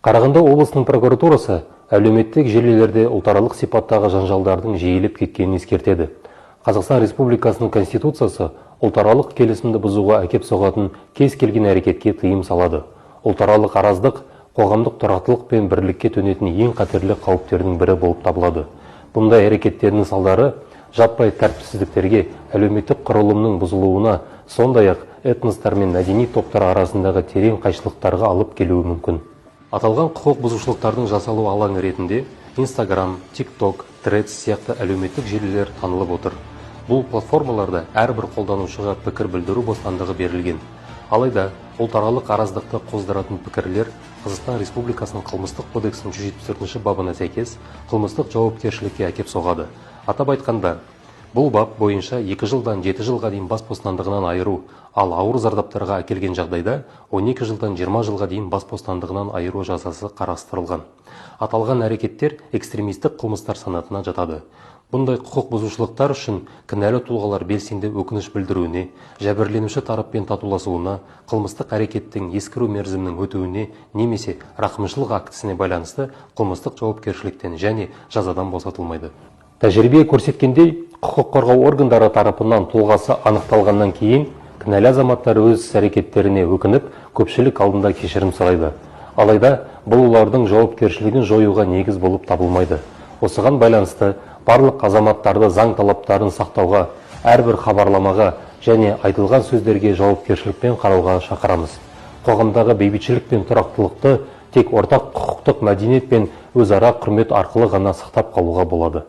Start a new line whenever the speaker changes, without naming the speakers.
Қарағанды облысының прокуратурасы әлеуметтік желілерде ұлтаралық сипаттағы жанжалдардың жиілеп кеткенін ескертеді. Қазақстан Республикасының Конституциясы ұлтаралық келісімді бұзуға әкеп соғатын кез келген әрекетке тыйым салады. Ұлтаралық араздық қоғамдық тұрақтылық пен бірлікке төнетін ең қатерлі қауіптердің бірі болып табылады. Бұндай әрекеттердің салдары жаппай тәртіпсіздіктерге, әлеуметтік құрылымның бұзылуына, сондай-ақ этностар мен мәдени топтар арасындағы терең қайшылықтарға алып келуі мүмкін. Аталған құқық бұзушылықтардың жасалу алаңы ретінде Instagram, TikTok, Threads сияқты әлеуметтік желілер танылып отыр. Бұл платформаларда әрбір қолданушыға пікір білдіру бостандығы берілген. Алайда ұлтаралық араздықты қоздыратын пікірлер Қазақстан Республикасының қылмыстық кодексінің 174 бабына сәйкес қылмыстық жауапкершілікке әкеп соғады. Атап айтқанда, бұл бап бойынша 2 жылдан 7 жылға дейін бас бостандығынан айыру, ал ауыр зардаптарға әкелген жағдайда 12 жылдан 20 жылға дейін бас бостандығынан айыру жазасы қарастырылған. Аталған әрекеттер экстремистік қылмыстар санатына жатады. Бұндай құқық бұзушылықтар үшін кінәлі тұлғалар белсенді өкініш білдіруіне, жәбірленуші тараппен татуласуына, қылмыстық әрекеттің ескіру мерзімінің өтуіне немесе рақымшылық актісіне байланысты қылмыстық жауапкершіліктен және жазадан босатылмайды. Тәжірибе көрсеткендей, құқық қорғау органдары тарапынан тұлғасы анықталғаннан кейін кінәлі азаматтар өз әрекеттеріне өкініп, көпшілік алдында кешірім сұрайды. Алайда бұл олардың жауапкершілігін жоюға негіз болып табылмайды. Осыған байланысты барлық азаматтарды заң талаптарын сақтауға, әрбір хабарламаға және айтылған сөздерге жауапкершілікпен қарауға шақырамыз. Қоғамдағы бейбітшілік пен тұрақтылықты тек ортақ құқықтық мәдениет пен өзара құрмет арқылы ғана сақтап қалуға болады.